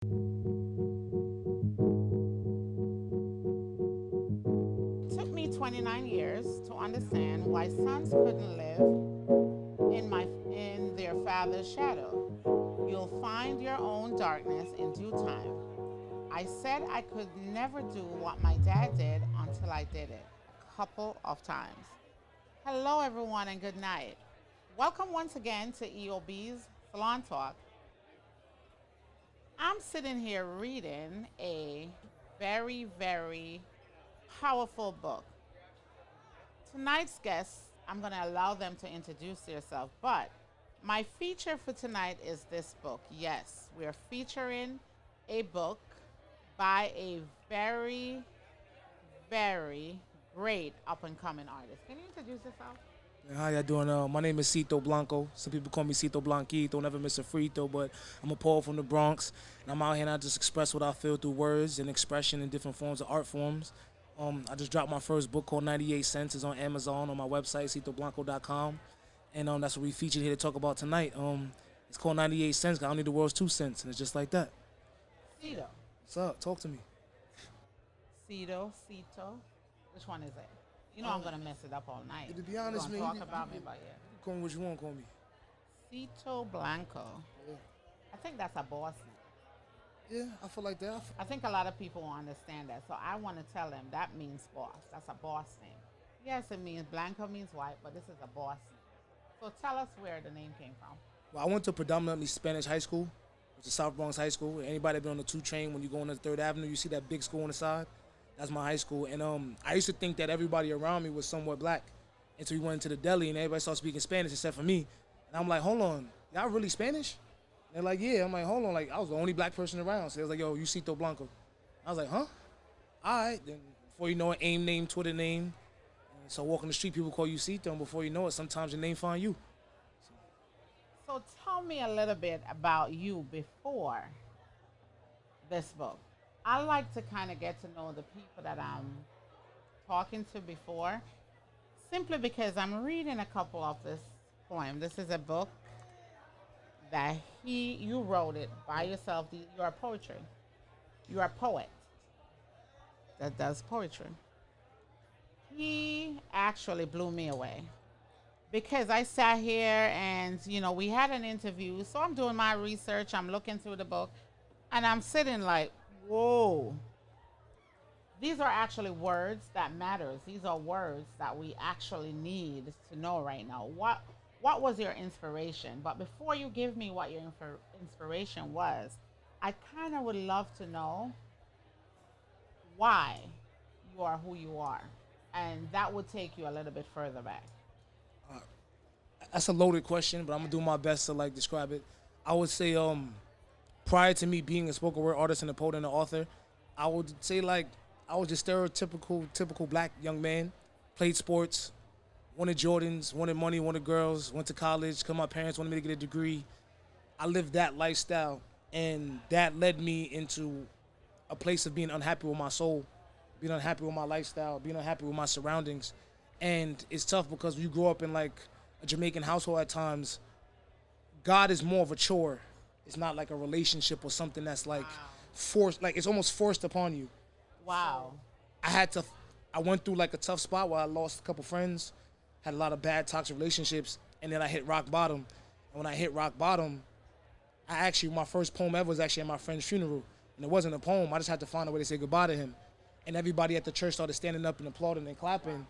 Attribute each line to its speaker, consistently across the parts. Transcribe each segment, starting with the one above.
Speaker 1: It took me 29 years to understand why sons couldn't live in their father's shadow. You'll find your own darkness in due time. I said I could never do what my dad did until I did it a couple of times. Hello, everyone, and good night. Welcome once again to EOB's Salon Talk. I'm sitting here reading a very, very powerful book. Tonight's guests, I'm going to allow them to introduce themselves, but my feature for tonight is this book. Yes, we're featuring a book by a very, very great up and coming artist. Can you introduce yourself?
Speaker 2: How y'all doing? My name is Cito Blanco. Some people call me Cito Blanquito, never miss a frito, but I'm a poet from the Bronx, and I'm out here and I just express what I feel through words and expression in different forms of art forms. I just dropped my first book called 98 Cents. It's on Amazon on my website, CitoBlanco.com, and that's what we featured here to talk about tonight. It's called 98 Cents. 'Cause I don't need the world's 2 cents, and it's just like that.
Speaker 1: Cito.
Speaker 2: What's up? Talk to me.
Speaker 1: Cito. Which one is it? You know I'm gonna mess it up all night.
Speaker 2: To be honest,
Speaker 1: You're
Speaker 2: man,
Speaker 1: gonna talk about me, but yeah.
Speaker 2: Call me what you want to call me.
Speaker 1: Cito Blanco.
Speaker 2: Yeah,
Speaker 1: I think that's a boss name.
Speaker 2: yeah, I feel like that.
Speaker 1: I think a lot of people won't understand that, so I want to tell them that means boss. That's a boss name. Yes, it means Blanco means white, but this is a boss name. So tell us where the name came from.
Speaker 2: Well, I went to predominantly Spanish high school. It's the South Bronx High School. Anybody been on the 2 train, when you go on the 3rd Avenue, you see that big school on the side? That's my high school. And I used to think that everybody around me was somewhat black until we went into the deli and everybody started speaking Spanish except for me. And I'm like, hold on, y'all really Spanish? And they're like, yeah. I'm like, hold on, like I was the only black person around. So they was like, yo, you Cito Blanco. I was like, huh? All right. Then before you know it, AIM name, Twitter name. And so walking the street, people call you Cito, and before you know it, sometimes your name find you.
Speaker 1: So tell me a little bit about you before this book. I like to kind of get to know the people that I'm talking to before, simply because I'm reading a couple of this poem. This is a book that you wrote it by yourself. You're a poetry. You're a poet that does poetry. He actually blew me away because I sat here and we had an interview. So I'm doing my research. I'm looking through the book, and I'm sitting like, whoa. These are actually words that matters. These are words that we actually need to know right now. What was your inspiration? But before you give me what your inspiration was, I kind of would love to know why you are who you are. And that would take you a little bit further back.
Speaker 2: That's a loaded question, but I'm gonna do my best to like describe it. I would say, prior to me being a spoken word artist and a poet and an author, I would say like I was just stereotypical, typical black young man. Played sports, wanted Jordans, wanted money, wanted girls, went to college. Cause my parents wanted me to get a degree. I lived that lifestyle, and that led me into a place of being unhappy with my soul, being unhappy with my lifestyle, being unhappy with my surroundings. And it's tough because when you grow up in like a Jamaican household at times, God is more of a chore. It's not like a relationship or something that's like forced, like it's almost forced upon you.
Speaker 1: Wow.
Speaker 2: I went through like a tough spot where I lost a couple friends, had a lot of bad toxic relationships, and then I hit rock bottom. And when I hit rock bottom, my first poem ever was actually at my friend's funeral. And it wasn't a poem, I just had to find a way to say goodbye to him. And everybody at the church started standing up and applauding and clapping.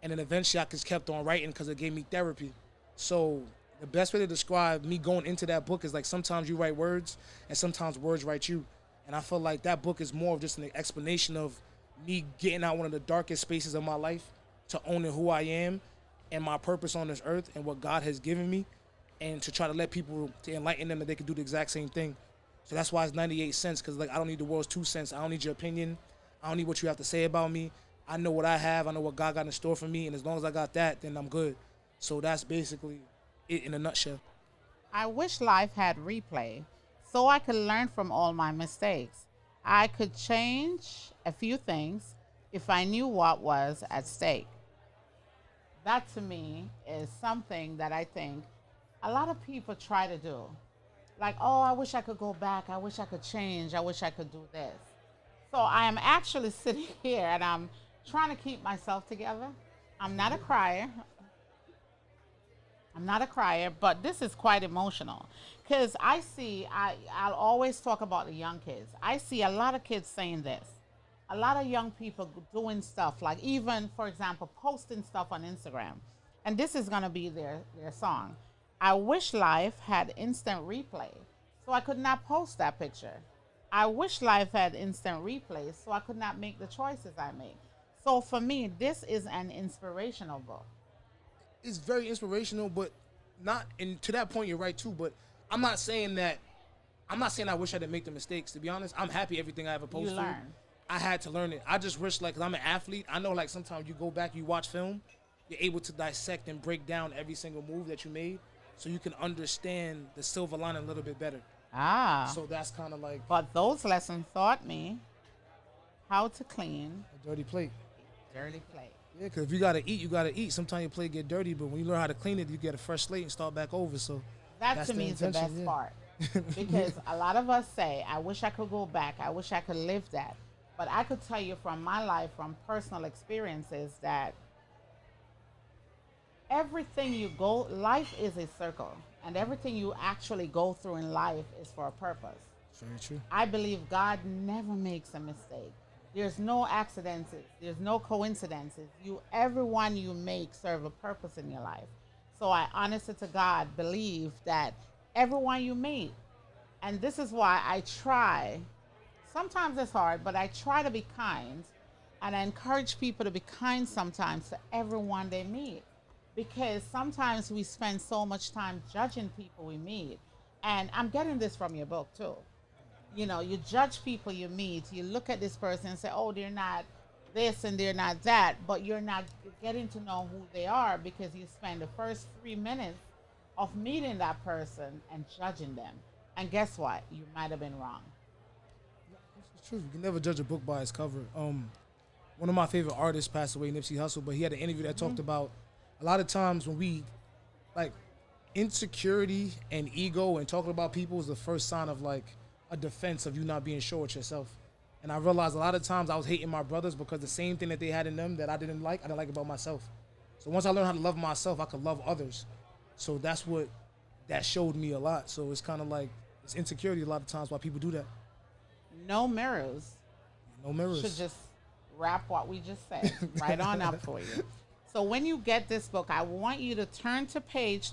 Speaker 2: And then eventually I just kept on writing because it gave me therapy. So the best way to describe me going into that book is like sometimes you write words and sometimes words write you. And I feel like that book is more of just an explanation of me getting out one of the darkest spaces of my life to owning who I am and my purpose on this earth and what God has given me, and to try to let people, to enlighten them that they can do the exact same thing. So that's why it's 98 cents, because like I don't need the world's 2 cents. I don't need your opinion. I don't need what you have to say about me. I know what I have. I know what God got in store for me, and as long as I got that, then I'm good. So that's basically it in a nutshell.
Speaker 1: I wish life had replay so I could learn from all my mistakes. I could change a few things if I knew what was at stake. That to me is something that I think a lot of people try to do. Like, oh, I wish I could go back. I wish I could change. I wish I could do this. So I am actually sitting here and I'm trying to keep myself together. I'm not a crier. I'm not a crier, but this is quite emotional because I'll always talk about the young kids. I see a lot of kids saying this. A lot of young people doing stuff like even, for example, posting stuff on Instagram. And this is going to be their song. I wish life had instant replay so I could not post that picture. I wish life had instant replay so I could not make the choices I make. So for me, this is an inspirational book.
Speaker 2: It's very inspirational, but not. And to that point, you're right too. But I'm not saying that. I'm not saying I wish I didn't make the mistakes. To be honest, I'm happy everything I ever posted.
Speaker 1: You learn.
Speaker 2: I had to learn it. I just wish, like, 'cause I'm an athlete. I know, like, sometimes you go back, you watch film, you're able to dissect and break down every single move that you made, so you can understand the silver lining a little bit better.
Speaker 1: Ah.
Speaker 2: So that's kind of like
Speaker 1: But those lessons taught me how to clean
Speaker 2: a dirty plate.
Speaker 1: dirty plate.
Speaker 2: Yeah, because if you gotta eat, you gotta eat. Sometimes your plate get dirty, but when you learn how to clean it, you get a fresh slate and start back over. So
Speaker 1: That
Speaker 2: that's
Speaker 1: to
Speaker 2: the
Speaker 1: me is the
Speaker 2: intention,
Speaker 1: best
Speaker 2: yeah.
Speaker 1: part. Because a lot of us say, I wish I could go back. I wish I could live that. But I could tell you from my life, from personal experiences, that everything you go, life is a circle. And everything you actually go through in life is for a purpose.
Speaker 2: Very true.
Speaker 1: I believe God never makes a mistake. There's no accidents. There's no coincidences. Everyone you make serve a purpose in your life. So I honestly to God believe that everyone you meet, and this is why I try, sometimes it's hard, but I try to be kind and I encourage people to be kind sometimes to everyone they meet. Because sometimes we spend so much time judging people we meet. And I'm getting this from your book too. You know, you judge people you meet, you look at this person and say, oh, they're not this and they're not that, but you're not getting to know who they are because you spend the first 3 minutes of meeting that person and judging them. And guess what? You might have been wrong.
Speaker 2: It's true. You can never judge a book by its cover. One of my favorite artists passed away, Nipsey Hussle, but he had an interview that talked about a lot of times when we, like, insecurity and ego and talking about people is the first sign of, like, a defense of you not being sure with yourself. And I realized a lot of times I was hating my brothers because the same thing that they had in them that I didn't like about myself. So once I learned how to love myself, I could love others. So that's what that showed me a lot. So it's kind of like, it's insecurity a lot of times why people do that.
Speaker 1: No mirrors.
Speaker 2: No mirrors.
Speaker 1: Should just wrap what we just said right on up for you. So when you get this book, I want you to turn to page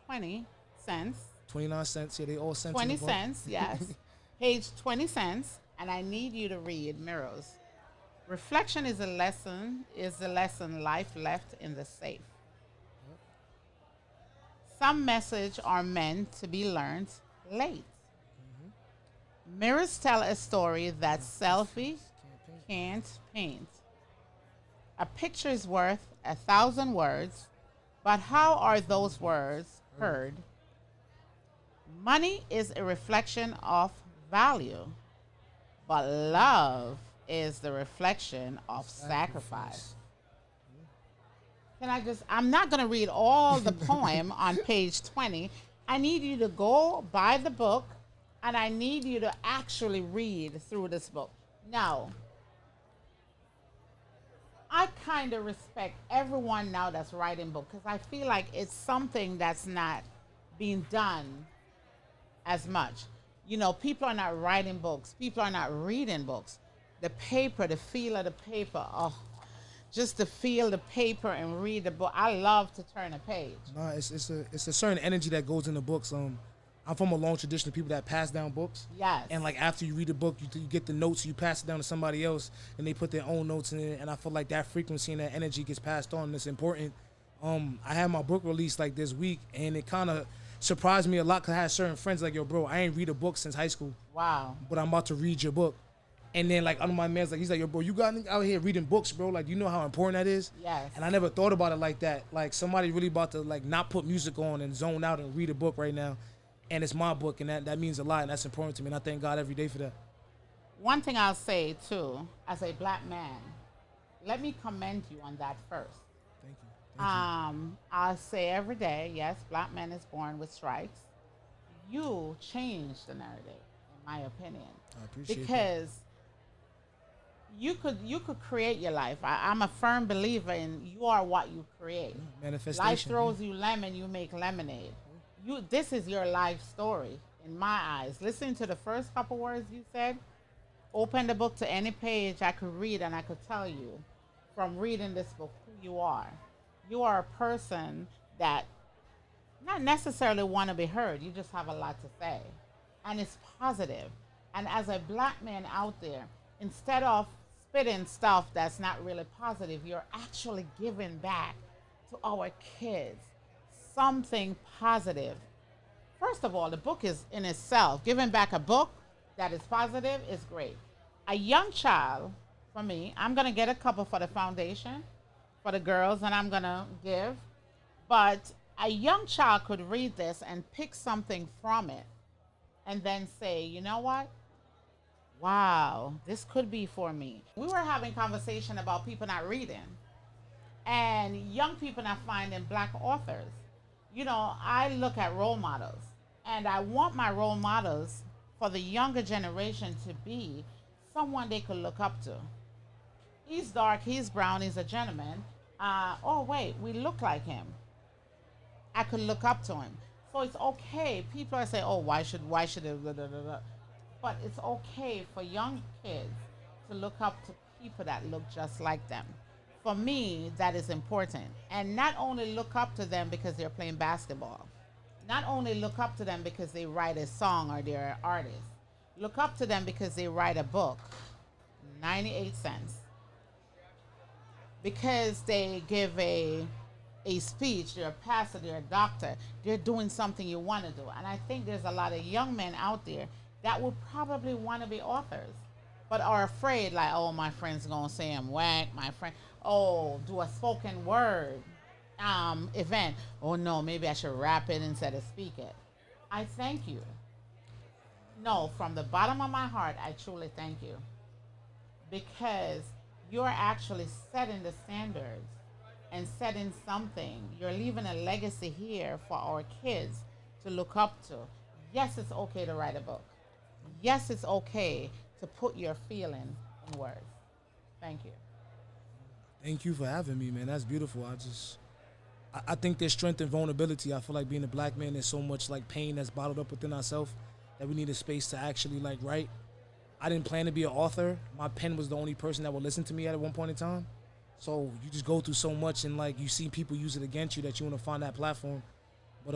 Speaker 1: 20 cents.
Speaker 2: 29 cents. Yeah, they all cents.
Speaker 1: 20 cents, yes. Page 20 cents. And I need you to read Mirrors. Reflection is the lesson life left in the safe. Some message are meant to be learned late. Mirrors tell a story that selfie can't paint. A picture is worth 1,000 words, but how are those words heard? Money is a reflection of value, but love is the reflection of sacrifice. I'm not going to read all the poem on page 20. I need you to go buy the book, and I need you to actually read through this book. Now, I kind of respect everyone now that's writing books because I feel like it's something that's not being done as much. You know, people are not writing books. People are not reading books. The paper, the feel of the paper, oh, just to feel the paper and read the book. I love to turn a page.
Speaker 2: No, it's a certain energy that goes in the books. I'm from a long tradition of people that pass down books.
Speaker 1: Yes.
Speaker 2: And like after you read the book, you get the notes, you pass it down to somebody else, and they put their own notes in it. And I feel like that frequency and that energy gets passed on. And it's important. I had my book released like this week, and it kind of surprised me a lot because I had certain friends like, yo, bro, I ain't read a book since high school.
Speaker 1: Wow.
Speaker 2: But I'm about to read your book. And then like under my man's like, he's like, yo, bro, you got out here reading books, bro. Like, you know how important that is?
Speaker 1: Yes.
Speaker 2: And I never thought about it like that. Like somebody really about to like not put music on and zone out and read a book right now. And it's my book, and that means a lot, and that's important to me. And I thank God every day for that.
Speaker 1: One thing I'll say too, as a black man, let me commend you on that first.
Speaker 2: Thank you.
Speaker 1: I'll say every day, yes, black man is born with stripes. you changed the narrative, in my opinion,
Speaker 2: I appreciate that.
Speaker 1: because you could create your life. I'm a firm believer in you are what you create.
Speaker 2: Manifestation.
Speaker 1: Life throws you lemon, you make lemonade. This is your life story in my eyes. Listen to the first couple words you said. Open the book to any page I could read, and I could tell you from reading this book who you are. You are a person that not necessarily want to be heard. You just have a lot to say, and it's positive. And as a black man out there, instead of spitting stuff that's not really positive, you're actually giving back to our kids something positive. First of all, the book is in itself. Giving back a book that is positive is great. A young child, for me, I'm going to get a couple for the foundation, for the girls, and I'm going to give. But a young child could read this and pick something from it and then say, you know what? Wow, this could be for me. We were having conversation about people not reading and young people not finding black authors. You know, I look at role models, and I want my role models for the younger generation to be someone they could look up to. He's dark, he's brown, he's a gentleman. Oh, wait, we look like him. I could look up to him. So it's okay. People are saying, oh, why should it, blah, blah, blah, blah. But it's okay for young kids to look up to people that look just like them. For me, that is important. And not only look up to them because they're playing basketball. Not only look up to them because they write a song or they're an artist. Look up to them because they write a book, 98 cents. Because they give a speech, they're a pastor, they're a doctor, they're doing something you want to do. And I think there's a lot of young men out there that would probably want to be authors, but are afraid, like, oh, my friend's going to say I'm whack, my friend, oh, do a spoken word event. Oh, no, maybe I should rap it instead of speak it. I thank you. No, from the bottom of my heart, I truly thank you. Because you're actually setting the standards and setting something. You're leaving a legacy here for our kids to look up to. Yes, it's okay to write a book. Yes, it's okay to put your feeling in words. Thank you.
Speaker 2: Thank you for having me, man. That's beautiful. I think there's strength in vulnerability. I feel like being a black man, there's so much like pain that's bottled up within ourselves that we need a space to actually like write. I didn't plan to be an author. My pen was the only person that would listen to me at one point in time. So you just go through so much, and like you see people use it against you that you want to find that platform. But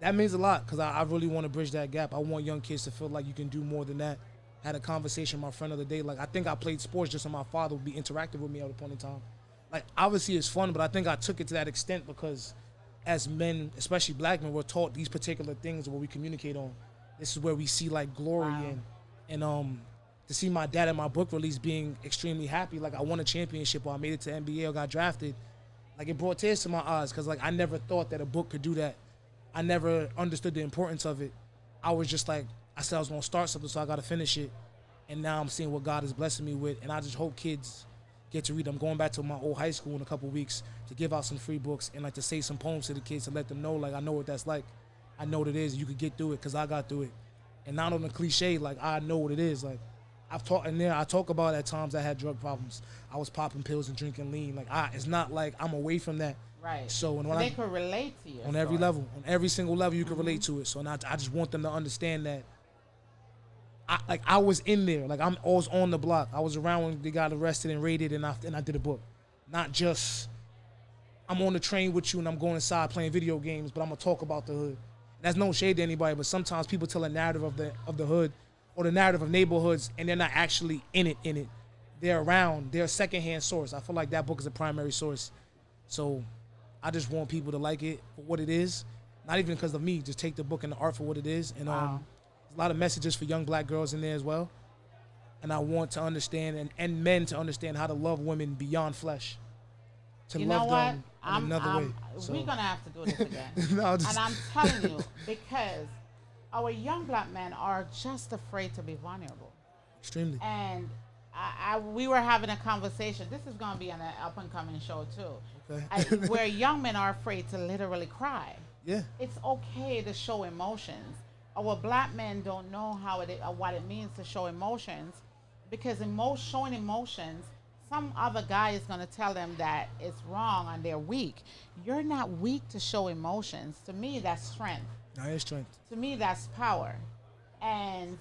Speaker 2: that means a lot because I really want to bridge that gap. I want young kids to feel like you can do more than that. Had a conversation with my friend the other day. Like, I think I played sports just so my father would be interactive with me at a point in time. Like, obviously it's fun, but I think I took it to that extent because as men, especially black men, we're taught these particular things where we communicate on. This is where we see like glory
Speaker 1: Wow.
Speaker 2: and to see my dad at my book release being extremely happy, like I won a championship or I made it to NBA or got drafted, like it brought tears to my eyes because like I never thought that a book could do that. I never understood the importance of it. I was just like, I said I was gonna start something, so I gotta finish it. And now I'm seeing what God is blessing me with, and I just hope kids get to read. I'm going back to my old high school in a couple weeks to give out some free books and like to say some poems to the kids to let them know, like I know what that's like. I know what it is. You could get through it because I got through it. And not on the cliche, like I know what it is. Like I've talked in there. I talk about at times I had drug problems. I was popping pills and drinking lean. Like it's not like I'm away from that.
Speaker 1: Right.
Speaker 2: So when
Speaker 1: they could relate to you
Speaker 2: on every level, on every single level, you can relate to it. So and I just want them to understand that. I was in there. Like I was on the block. I was around when they got arrested and raided, and I did a book. Not just I'm on the train with you and I'm going inside playing video games, but I'm gonna talk about the hood. That's no shade to anybody, but sometimes people tell a narrative of the hood or the narrative of neighborhoods, and they're not actually in it. They're around. They're a secondhand source. I feel like that book is a primary source. So I just want people to like it for what it is, not even because of me. Just take the book and the art for what it is, and
Speaker 1: Wow.
Speaker 2: there's a lot of messages for young black girls in there as well. And I want to understand and men to understand how to love women beyond flesh, to
Speaker 1: You
Speaker 2: love
Speaker 1: know what?
Speaker 2: them in another way. So,
Speaker 1: We're gonna have to do this again.
Speaker 2: no,
Speaker 1: And I'm telling you, because our young black men are just afraid to be vulnerable.
Speaker 2: extremely.
Speaker 1: And we were having a conversation. This is going to be on an up and coming show too,
Speaker 2: Okay.
Speaker 1: where young men are afraid to literally cry.
Speaker 2: Yeah.
Speaker 1: It's okay to show emotions. Our black men don't know what it means to show emotions, because showing emotions, some other guy is going to tell them that it's wrong and they're weak. You're not weak to show emotions. To me, that's strength.
Speaker 2: Now here's strength.
Speaker 1: To me, that's power. And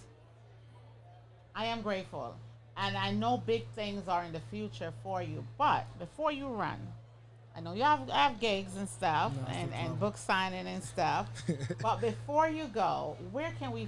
Speaker 1: I am grateful. And I know big things are in the future for you. But before you run, I know you have gigs and stuff,
Speaker 2: No
Speaker 1: and book signing and stuff. But before you go, where can we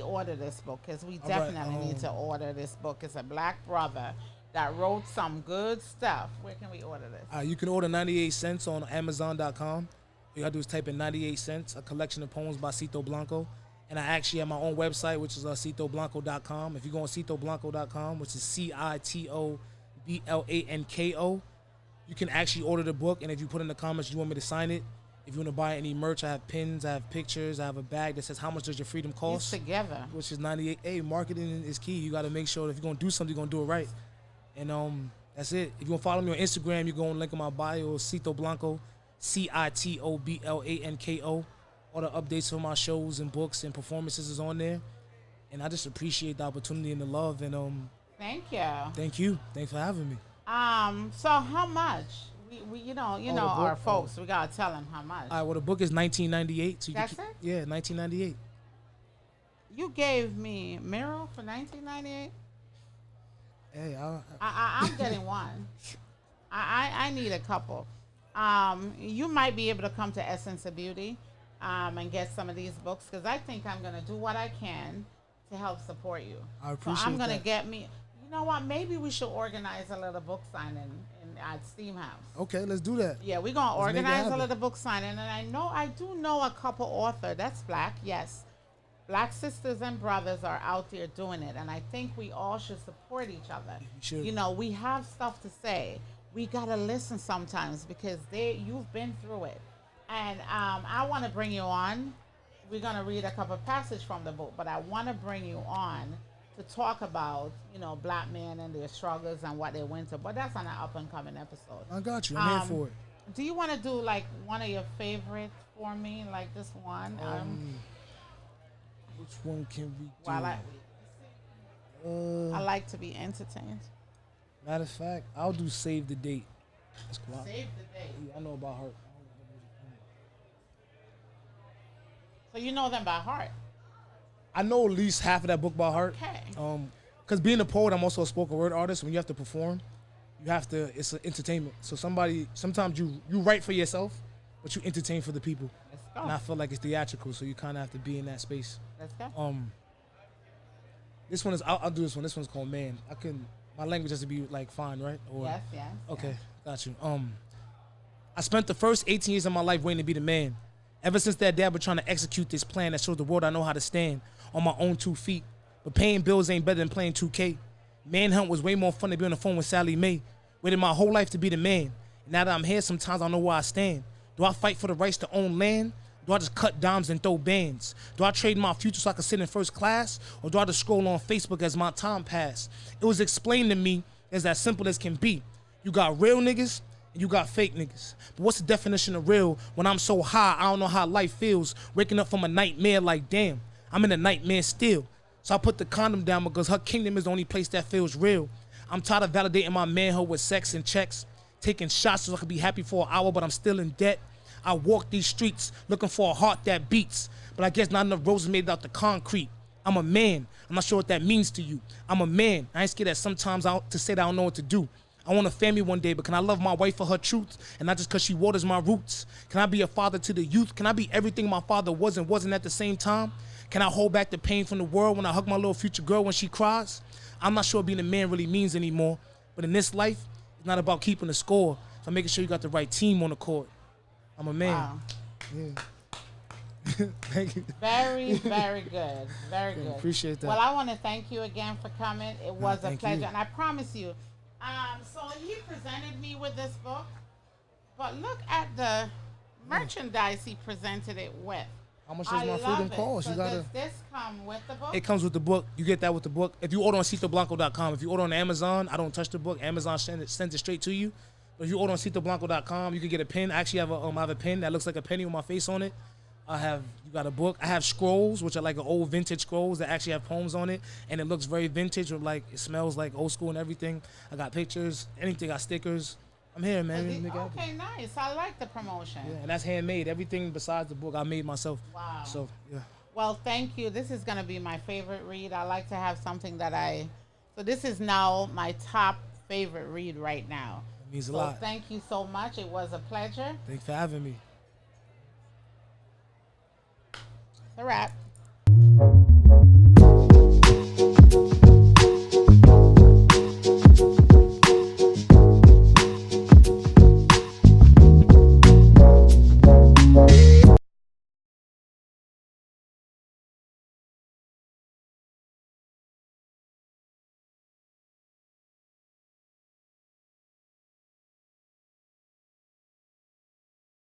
Speaker 1: order this book? Because we
Speaker 2: All right,
Speaker 1: definitely need to order this book. It's a black brother that wrote some good stuff. Where can we order this?
Speaker 2: You can order 98 Cents on Amazon.com. All you gotta do is type in 98 Cents, a collection of poems by Cito Blanco. And I actually have my own website, which is CitoBlanco.com. If you go on CitoBlanco.com, which is CitoBlanko, you can actually order the book. And if you put in the comments you want me to sign it, if you want to buy any merch, I have pins, I have pictures, I have a bag that says how much does your freedom cost,
Speaker 1: Together.
Speaker 2: which is 98. Hey, marketing is key. You got to make sure that if you're going to do something, you're going to do it right. And that's it. If you want to follow me on Instagram, you go on link in my bio, Cito Blanco, CITOBLANKO. All the updates for my shows and books and performances is on there. And I just appreciate the opportunity and the love. And
Speaker 1: Thank you.
Speaker 2: thank you. Thanks for having me.
Speaker 1: So how much? We
Speaker 2: the
Speaker 1: our
Speaker 2: book?
Speaker 1: folks. We gotta tell them how much.
Speaker 2: All right, well, the book is $19.98. So
Speaker 1: That's it?
Speaker 2: Yeah, $19.98.
Speaker 1: You gave me Miro for $19.98.
Speaker 2: Hey,
Speaker 1: I'm getting one. I need a couple. You might be able to come to Essence of Beauty, and get some of these books, because I think I'm gonna do what I can to help support you.
Speaker 2: I appreciate
Speaker 1: So I'm gonna
Speaker 2: that.
Speaker 1: get me. You know what? Maybe we should organize a little book signing at Steam House.
Speaker 2: Okay, let's do that.
Speaker 1: Yeah, we're gonna
Speaker 2: Let's make it
Speaker 1: organize a
Speaker 2: happen.
Speaker 1: little book signing, and I do know a couple author that's black. Yes, black sisters and brothers are out there doing it, and I think we all should support each other.
Speaker 2: should.
Speaker 1: You know, we have stuff to say. We gotta listen sometimes, because you've been through it, and I want to bring you on. We're gonna read a couple passages from the book, but I want to bring you on to talk about, black men and their struggles and what they went through. But that's on an up and coming episode.
Speaker 2: I got you. I'm here for it.
Speaker 1: Do you want to do like one of your favorites for me, like this one?
Speaker 2: Which one can we do?
Speaker 1: While I like to be entertained.
Speaker 2: Matter of fact, I'll do Save the Date. That's cool.
Speaker 1: Save the day.
Speaker 2: I know about her.
Speaker 1: So you know them by heart.
Speaker 2: I know at least half of that book by heart.
Speaker 1: Okay.
Speaker 2: Because being a poet, I'm also a spoken word artist. When you have to perform, it's an entertainment. So sometimes you write for yourself, but you entertain for the people.
Speaker 1: Let's go.
Speaker 2: And I feel like it's theatrical, so you kind of have to be in that space.
Speaker 1: Let's go.
Speaker 2: This one is, I'll do this one. This one's called Man. My language has to be like fine, right? Or,
Speaker 1: Yes.
Speaker 2: Okay, got you. I spent the first 18 years of my life waiting to be the man. Ever since that day, I've been trying to execute this plan that shows the world I know how to stand on my own 2 feet. But paying bills ain't better than playing 2K. Manhunt was way more fun than being on the phone with Sally Mae. Waited my whole life to be the man. And now that I'm here, sometimes I don't know where I stand. Do I fight for the rights to own land? Do I just cut dimes and throw bands? Do I trade my future so I can sit in first class? Or do I just scroll on Facebook as my time passed? It was explained to me as as simple as can be. You got real niggas and you got fake niggas. But what's the definition of real when I'm so high I don't know how life feels? Waking up from a nightmare like damn, I'm in a nightmare still. So I put the condom down because her kingdom is the only place that feels real. I'm tired of validating my manhood with sex and checks. Taking shots so I could be happy for an hour, but I'm still in debt. I walk these streets looking for a heart that beats, but I guess not enough roses made out the concrete. I'm a man. I'm not sure what that means to you. I'm a man. I ain't scared that sometimes to say that I don't know what to do. I want a family one day, but can I love my wife for her truth and not just because she waters my roots? Can I be a father to the youth? Can I be everything my father was and wasn't at the same time? Can I hold back the pain from the world when I hug my little future girl when she cries? I'm not sure being a man really means anymore, but in this life, it's not about keeping the score. So I'm making sure you got the right team on the court. I'm a man.
Speaker 1: Wow.
Speaker 2: Yeah. Thank you.
Speaker 1: Very, very good. Very good.
Speaker 2: Appreciate that.
Speaker 1: Well, I want to thank you again for coming. It was a
Speaker 2: thank
Speaker 1: pleasure.
Speaker 2: you.
Speaker 1: And I promise you, so he presented me with this book, but look at the merchandise he presented it with.
Speaker 2: How much does my freedom cost?
Speaker 1: So
Speaker 2: You gotta.
Speaker 1: does this come with the book?
Speaker 2: It comes with the book. You get that with the book. If you order on CitoBlanco.com, if you order on Amazon, I don't touch the book. Amazon sends it straight to you. But if you order on CitoBlanco.com, you can get a pin. I actually have a pin that looks like a penny with my face on it. You got a book. I have scrolls, which are like an old vintage scrolls that actually have poems on it, and it looks very vintage, with like it smells like old school and everything. I got pictures, anything, got stickers. I'm here, man.
Speaker 1: Okay, nice. I like the promotion.
Speaker 2: Yeah, and that's handmade. Everything besides the book I made myself.
Speaker 1: Wow.
Speaker 2: So yeah.
Speaker 1: Well, thank you. This is going to be my favorite read. I like to have something so this is now my top favorite read right now.
Speaker 2: It means a lot.
Speaker 1: Thank you so much. It was a pleasure.
Speaker 2: Thanks for having me.
Speaker 1: It's a wrap.